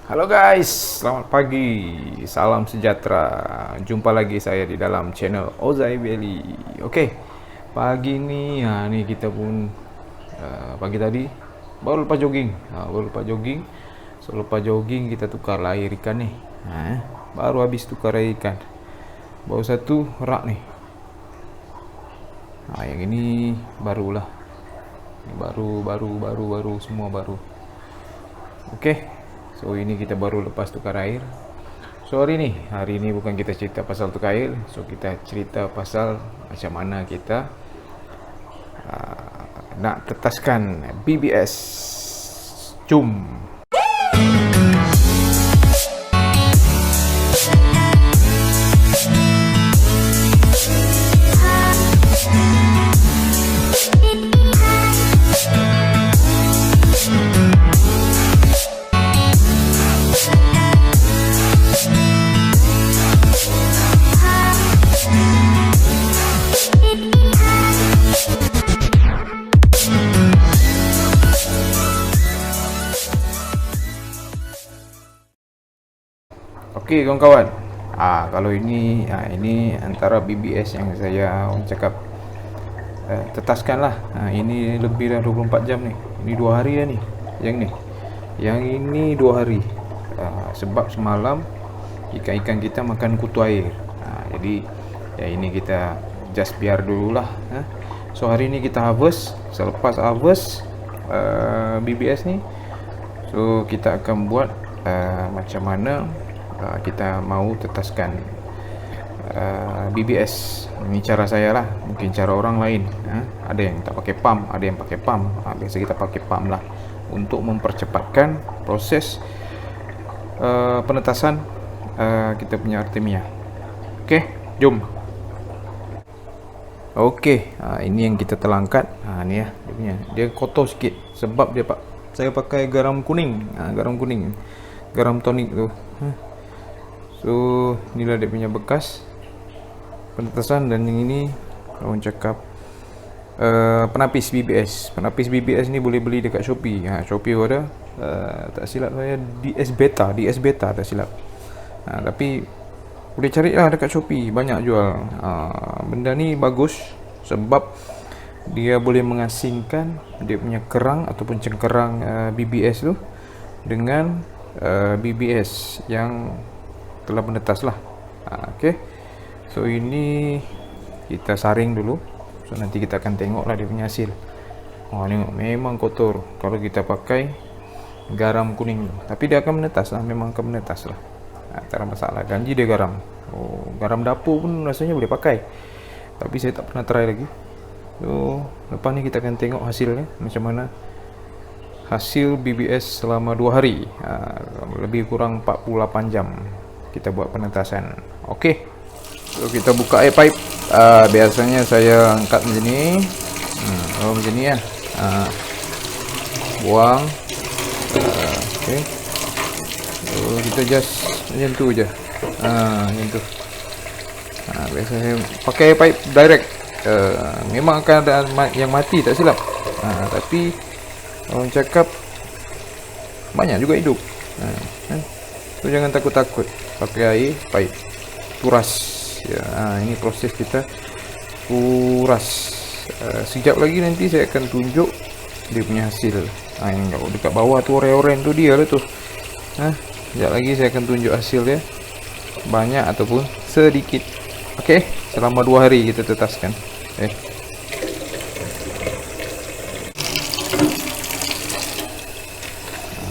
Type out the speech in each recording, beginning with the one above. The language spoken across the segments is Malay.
Halo guys, selamat pagi, salam sejahtera. Jumpa lagi saya di dalam channel Ozai Belly. Oke, pagi ini, nih kita pun pagi tadi baru lepas jogging. So lepas jogging kita tukar air ikan nih. Baru habis tukar air ikan. Baru satu rak nih. Yang ini barulah. Ini baru semua baru. Oke. So ini kita baru lepas tukar air. So hari ini bukan kita cerita pasal tukar air. So kita cerita pasal macam mana kita nak tetaskan BBS. Jom. Okey kawan-kawan. Kalau ini antara BBS yang saya cakap tetaskan lah. Ini lebih dah 24 jam ni. Ini 2 hari dah ni. Yang ini 2 hari. Sebab semalam ikan-ikan kita makan kutu air. Jadi ini kita just biar dululah. So hari ni kita harvest. Selepas harvest BBS ni, so kita akan buat macam mana kita mau tetaskan BBS. Ini cara saya lah, mungkin cara orang lain. Ada yang tak pakai pump, ada yang pakai pump. Biasa kita pakai pump lah untuk mempercepatkan proses penetasan kita punya Artemia. Okey, jom. Okey, ini yang kita telah angkat. Ni ya, dia kotor sikit sebab saya pakai garam kuning. Garam tonik tu. So inilah dia punya bekas penetasan. Dan yang ini orang cakap penapis BBS. Penapis BBS ni boleh beli dekat Shopee. Shopee ada, tak silap saya DS Beta tak silap. Tapi boleh cari lah dekat Shopee, banyak jual. Benda ni bagus sebab dia boleh mengasingkan dia punya kerang ataupun cengkerang BBS tu dengan BBS yang telah menetas lah. Okey. So ini kita saring dulu. So nanti kita akan tengok lah dia punya hasil. Tengok memang kotor kalau kita pakai garam kuning. Tapi dia akan menetas lah, memang akan menetas lah. Tak ada masalah, janji dia garam. Garam dapur pun rasanya boleh pakai. Tapi saya tak pernah try lagi. So lepas ni kita akan tengok hasilnya macam mana. Hasil BBS selama 2 hari, lebih kurang 48 jam kita buat penetasan. Okey. So kita buka air pipe. Biasanya saya angkat macam ni. Macam ni ya. Buang. Okey. So kita just macam tu je. Macam tu. Biasa saya pakai air pipe direct. Memang akan ada yang mati tak silap. Tapi orang cakap banyak juga hidup. So jangan takut-takut pakai air pipe. Kuras ya. Ini proses kita kuras. Sekejap lagi nanti saya akan tunjuk dia punya hasil. Yang dekat bawah tu oren-oren tu dia lah tu. Sekejap lagi saya akan tunjuk hasil dia, banyak ataupun sedikit. Okey, selama 2 hari kita tetaskan.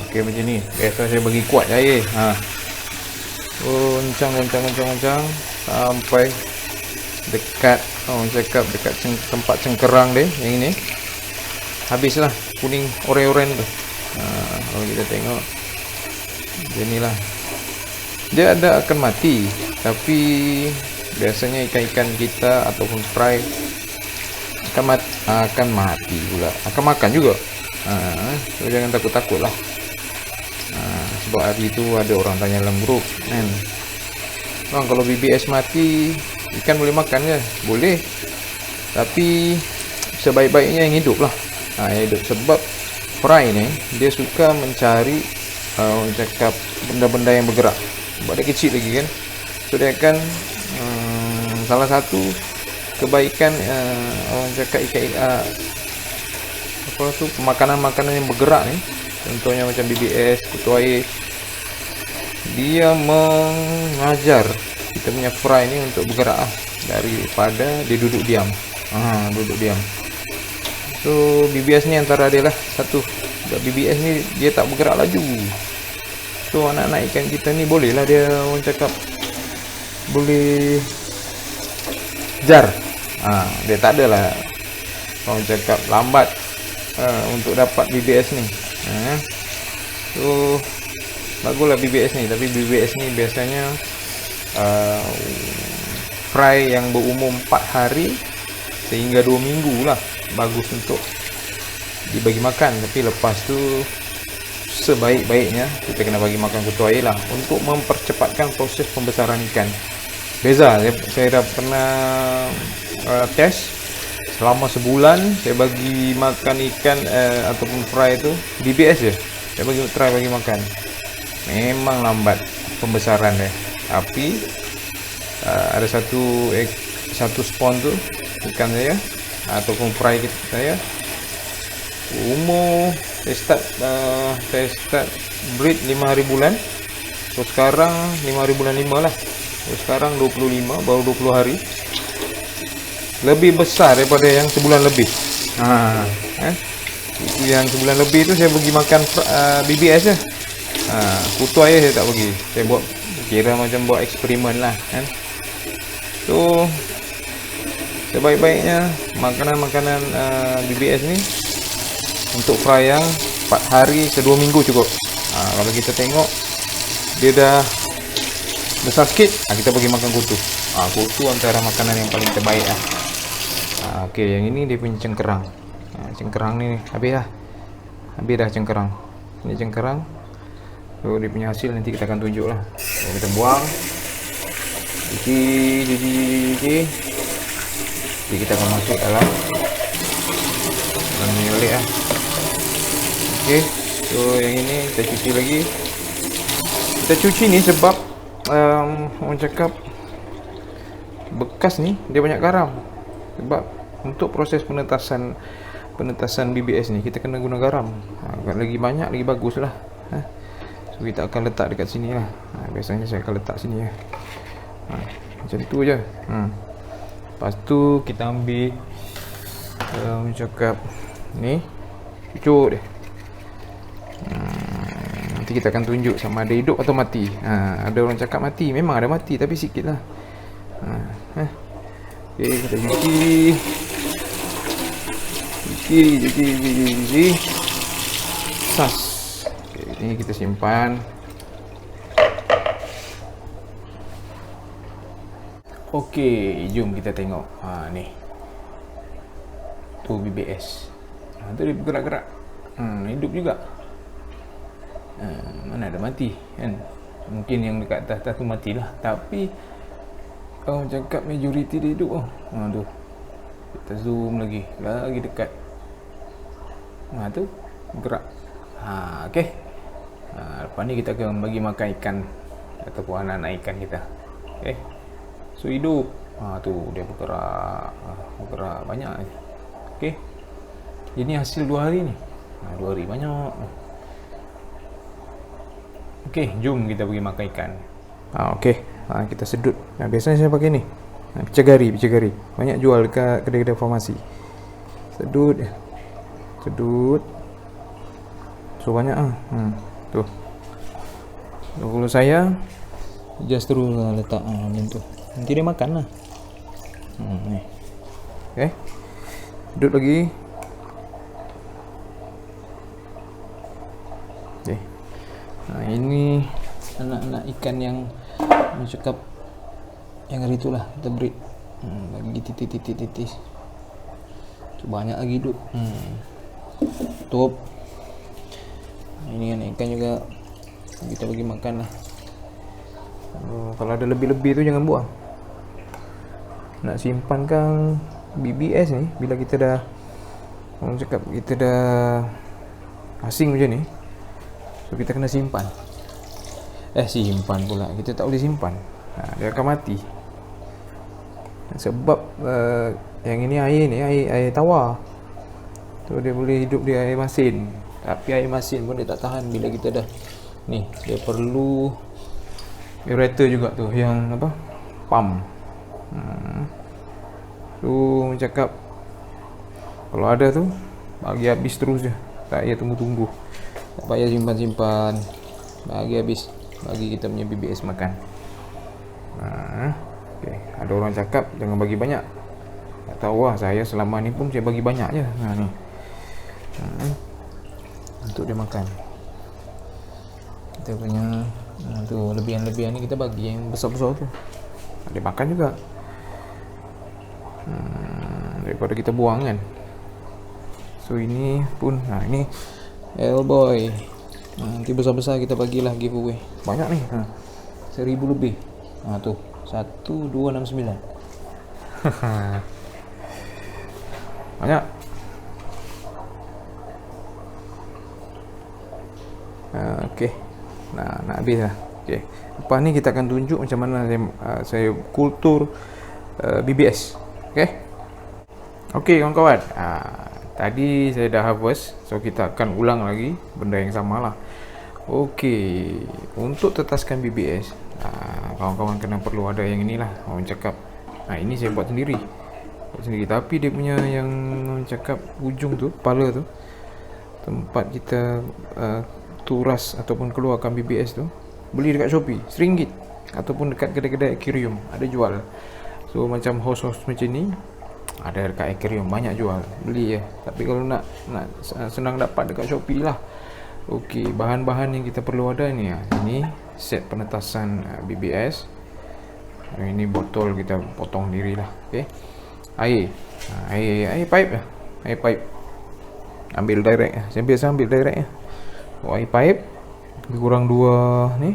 Okey, macam ni. Biasa saya bagi kuat air. Goncang sampai dekat cakap dekat tempat cengkerang dia yang ini. Habislah kuning oren-oren tu. Kalau kita tengok dia ni lah. Dia ada akan mati, tapi biasanya ikan-ikan kita ataupun fry akan mati pula. Akan makan juga. So jangan takut-takut lah. Sebab hari itu ada orang tanya dalam grup kan, bang, kalau BBS mati ikan boleh makan ke? Boleh, tapi sebaik-baiknya yang hidup lah. Yang hidup, sebab fry ni dia suka mencari orang cakap benda-benda yang bergerak. Sebab dia kecil lagi kan. So dia akan salah satu kebaikan orang cakap ikan apa tu, makanan-makanan yang bergerak ni, contohnya macam BBS, kutu air, dia mengajar kita punya fry ni untuk bergerak daripada dia duduk diam. Duduk diam. So BBS ni antara dia lah satu. Sebab BBS ni dia tak bergerak laju. So anak-anak ikan kita ni boleh lah dia orang cakap boleh jar. Dia tak adalah orang cakap lambat untuk dapat BBS ni. So baguslah BBS ni, tapi BBS ni biasanya fry yang berumur 4 hari sehingga 2 minggu lah bagus untuk dibagi makan. Tapi lepas tu sebaik-baiknya kita kena bagi makan kutu air lah untuk mempercepatkan proses pembesaran ikan. Beza, saya dah pernah test selama sebulan saya bagi makan ikan ataupun fry tu BBS je. Saya bagi makan. Memang lambat pembesaran dia. Tapi ada satu spawn tu ikan saya ataupun fry saya umur saya start breed 5 hari bulan. So sekarang 5 hari bulan 5 lah. So sekarang 25, baru 20 hari. Lebih besar daripada yang sebulan lebih. Yang sebulan lebih tu saya bagi makan BBS je. Kutu air saya tak bagi. Saya buat kira macam buat eksperimen lah kan. So sebaik-baiknya makanan-makanan BBS ni untuk fry yang 4 hari ke 2 minggu cukup. Kalau kita tengok dia dah besar sikit, kita bagi makan kutu. Kutu antara makanan yang paling terbaik lah. Okey, yang ini dia punya cengkerang. Cengkerang ni habis dah cengkerang. Ini cengkerang. So dia punya hasil nanti kita akan tunjuk lah. So, kita buang. Cuci. Jadi kita akan masuk dalam milik lah. Okey, so yang ini kita cuci lagi. Kita cuci ni sebab orang cakap bekas ni dia banyak garam. Sebab untuk proses penetasan BBS ni kita kena guna garam. Lagi banyak lagi bagus lah. So kita akan letak dekat sini lah. Biasanya saya akan letak sini ya. Macam tu je. Lepas tu kita ambil orang cakap ni, cucuk dia. Nanti kita akan tunjuk sama ada hidup atau mati. Ada orang cakap mati, memang ada mati tapi sikit lah. Okay, kita cuci. Sas. Okay, ini kita simpan. Okey, jom kita tengok. Ni. Tu BBS. Tu dia bergerak-gerak. Hidup juga. Mana ada mati kan. Mungkin yang dekat atas tu matilah, tapi orang cakap majoriti dia hidup. Tu. Kita zoom lagi dekat. Tu gerak. Okey. Lepas ni kita akan bagi makan ikan ataupun anak-anak ikan kita. Okey. So hidup. Tu dia bergerak banyak. Okey. Ini hasil 2 hari ni. 2 hari banyak. Okey, jom kita pergi makan ikan. Okey. Kita sedut. Biasanya saya pakai ni. Picagari. Banyak jual dekat kedai-kedai farmasi. Sedut. So banyak tu. So, kalau saya just terus letak macam tu. Nanti dia makan lah. Ni. Okey. Sedut lagi. Okey. Ini anak-anak ikan yang cakap yang hari itulah kita breed. Bagi titis. Tu banyak lagi hidup. Top. Ini anak ikan juga kita bagi makan lah. Kalau ada lebih-lebih tu jangan buang. Nak simpankan BBS ni bila kita dah orang cakap kita dah asing macam ni, So kita kena simpan. Simpan pula, kita tak boleh simpan. Dia akan mati. Sebab yang ini air tawar. So dia boleh hidup di air masin. Tapi air masin pun dia tak tahan bila kita dah ni. Dia perlu aerator juga tu, yang apa? Pump. So cakap kalau ada tu bagi habis terus je. Tak payah tunggu-tunggu. Tak payah simpan-simpan. Bagi habis. Bagi kita punya BBS makan. Okay. Ada orang cakap jangan bagi banyak. Tak tahu lah, saya selama ni pun saya bagi banyak je. Ni. Untuk dia makan. Kita punya tu lebihan-lebihan ni kita bagi yang besar-besar tu. Dia makan juga. Daripada kita buang kan. So ini pun ini L-boy. Nanti besar-besar kita bagilah giveaway. Banyak ni. 1000 lebih. Tu 1269. Banyak. Okey. Nak habis dah. Okey. Lepas ni kita akan tunjuk macam mana saya kultur BBS. Okey. Okey kawan-kawan. Tadi saya dah harvest. So kita akan ulang lagi benda yang sama lah. Okey. Untuk tetaskan BBS, kawan-kawan kena perlu ada yang inilah. Orang cakap ini saya buat sendiri. Tapi dia punya yang cakap ujung tu, kepala tu, tempat kita turas ataupun keluarkan BBS tu, beli dekat Shopee RM1 ataupun dekat kedai-kedai aquarium ada jual. So macam hos-hos macam ni ada dekat aquarium, banyak jual, beli je. Tapi kalau nak senang dapat dekat Shopee lah. Okey, bahan-bahan yang kita perlu ada ni. Ini set penetasan BBS. Ini botol kita potong sendirilah. Okey. Air pipe lah. Air pipe. Ambil direct. Saya biasa ambil direct ya. Air pipe lebih kurang 2 ni.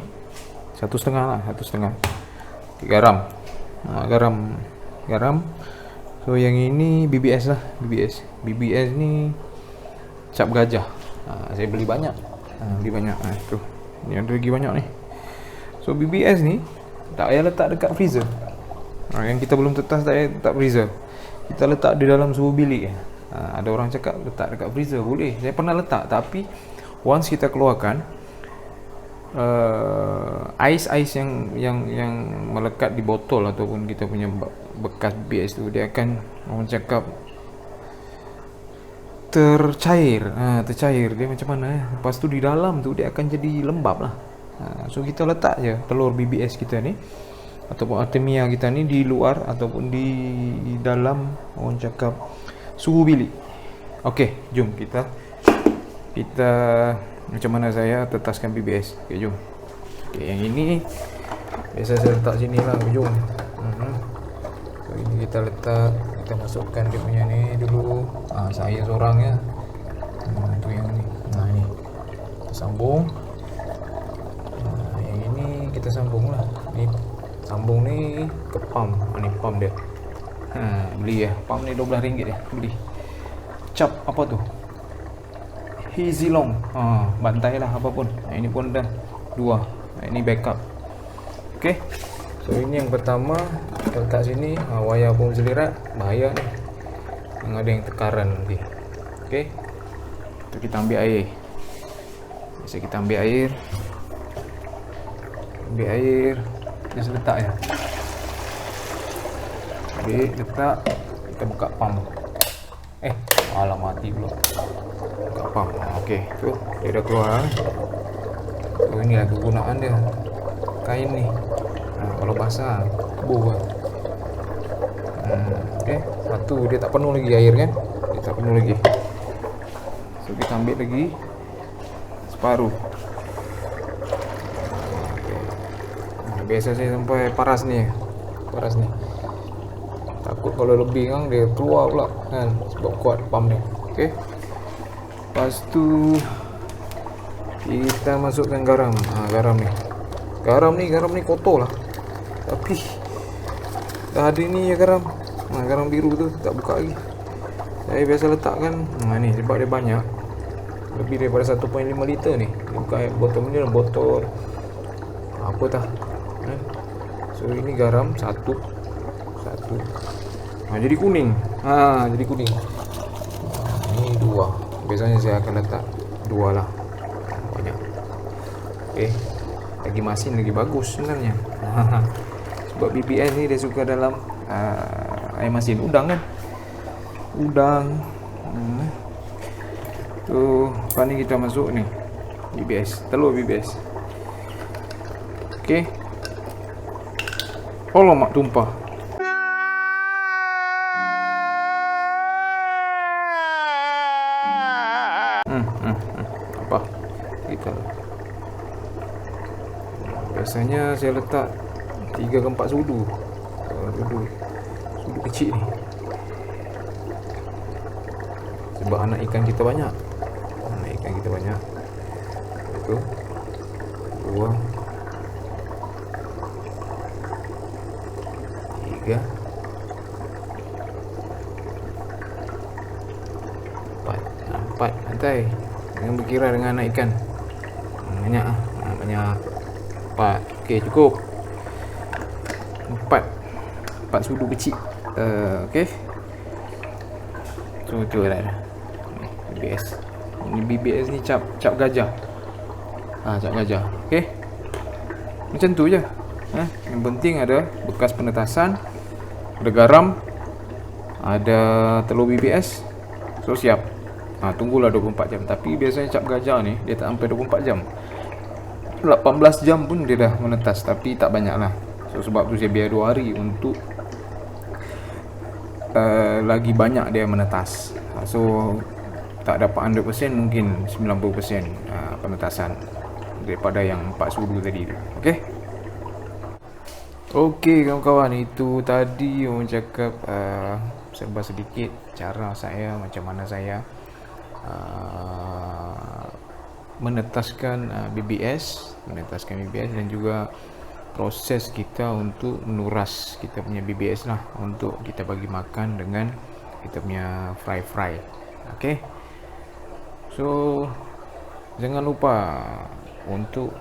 1,5 lah, 1,5. Garam. Garam. So yang ini BBS lah, BBS ni cap gajah. Saya beli banyak. Tu. Ni ada lagi banyak ni. So BBS ni tak payah letak dekat freezer. Yang kita belum tetas tak payah letak freezer. Kita letak di dalam suhu bilik. Ada orang cakap letak dekat freezer, boleh. Saya pernah letak, tapi once kita keluarkan ais yang melekat di botol ataupun kita punya bekas BBS tu, dia akan, orang cakap, tercair. Dia macam mana lepas tu di dalam tu dia akan jadi lembab lah. So kita letak je telur BBS kita ni ataupun Artemia kita ni di luar ataupun di dalam, orang cakap, suhu bilik. Okey, jom kita macam mana saya tetaskan BBS. Okey, jom. Okey, yang ini biasa saya letak sini lah, jom. So ini kita letak, kita masukkan dia punya ni dulu. Saya seorang ya. Tu yang ni. Ni. Kita sambung. Yang ini kita sambung lah. Ni sambung ni ke pump. Ni pump dia. Beli ya. Pump ni RM12 dia. Beli. Cap apa tu? Easy long. Bantai lah apapun. Ini pun dah 2. Ini backup. Okey. So ini yang pertama, kita letak sini. Wayar pun selirat, bahaya ni. Yang ada yang tekaran nanti. Okey. Tu kita ambil air. Biasa kita ambil air. Just letak je. Ambil, letak. Kita buka pump. Alah, mati pula. Buka pump. Okey, tu dia dah keluar. So inilah kegunaan dia. Kain ni. Kalau basah, tebuh lah. Okey, satu dia tak penuh lagi air kan? Dia tak penuh lagi. So kita ambil lagi separuh. Biasa saya sampai paras ni. Takut kalau lebih kan dia keluar pula kan, sebab kuat pump ni. Okey. Lepas tu kita masukkan garam. Garam ni kotor lah. Tapi dah ada ni ya garam. Garam biru tu tak buka lagi. Saya biasa letakkan ni sebab dia banyak. lebih daripada 1.5 liter ni. Bukan botol ni, botol apa tah. So ini garam satu. Jadi kuning. Jadi kuning. Ini 2. Biasanya saya akan letak 2 lah. Banyak. Okey. Lagi masin lagi bagus sebenarnya. Sebab BBS ni dia suka dalam air masin udang kan. Tu lepas ni kita masuk ni BBS, telur BBS. Okey. Oh mak tumpah. Apa? Kita biasanya saya letak 3 ke 4 sudu. Sudu kecil ni. Sebab anak ikan kita banyak. Itu 2 3 4 santai. Jangan berkira dengan anak ikan. Banyak banyak 4. Okey, cukup. 4 sudu kecil. Okey. Tu dah. BBS. Ini BBS ni cap gajah. Cap gajah. Okey. Macam tu je. Yang penting ada bekas penetasan, ada garam, ada telur BBS. So siap. Tunggulah 24 jam. Tapi biasanya cap gajah ni dia tak sampai 24 jam. 18 jam pun dia dah menetas, tapi tak banyak lah. So sebab tu saya biar 2 hari untuk lagi banyak dia menetas. So tak dapat 100%, mungkin 90% penetasan daripada yang 4 sudu tadi tu. Okey kawan-kawan, itu tadi orang cakap serba sedikit cara saya, macam mana saya menetaskan BBS dan juga proses kita untuk menuras kita punya BBS lah, untuk kita bagi makan dengan kita punya fry. Okey. So jangan lupa untuk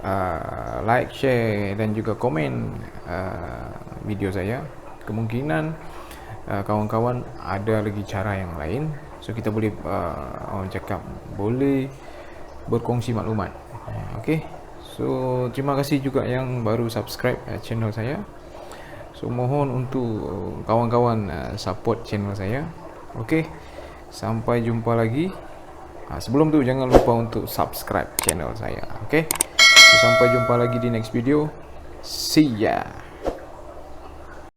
like, share dan juga komen video saya. Kemungkinan kawan-kawan ada lagi cara yang lain, so kita boleh orang cakap boleh berkongsi maklumat. Okey. So terima kasih juga yang baru subscribe channel saya. So mohon untuk kawan-kawan support channel saya. Okey. Sampai jumpa lagi. Sebelum tu jangan lupa untuk subscribe channel saya. Okey. Sampai jumpa lagi di next video. See ya.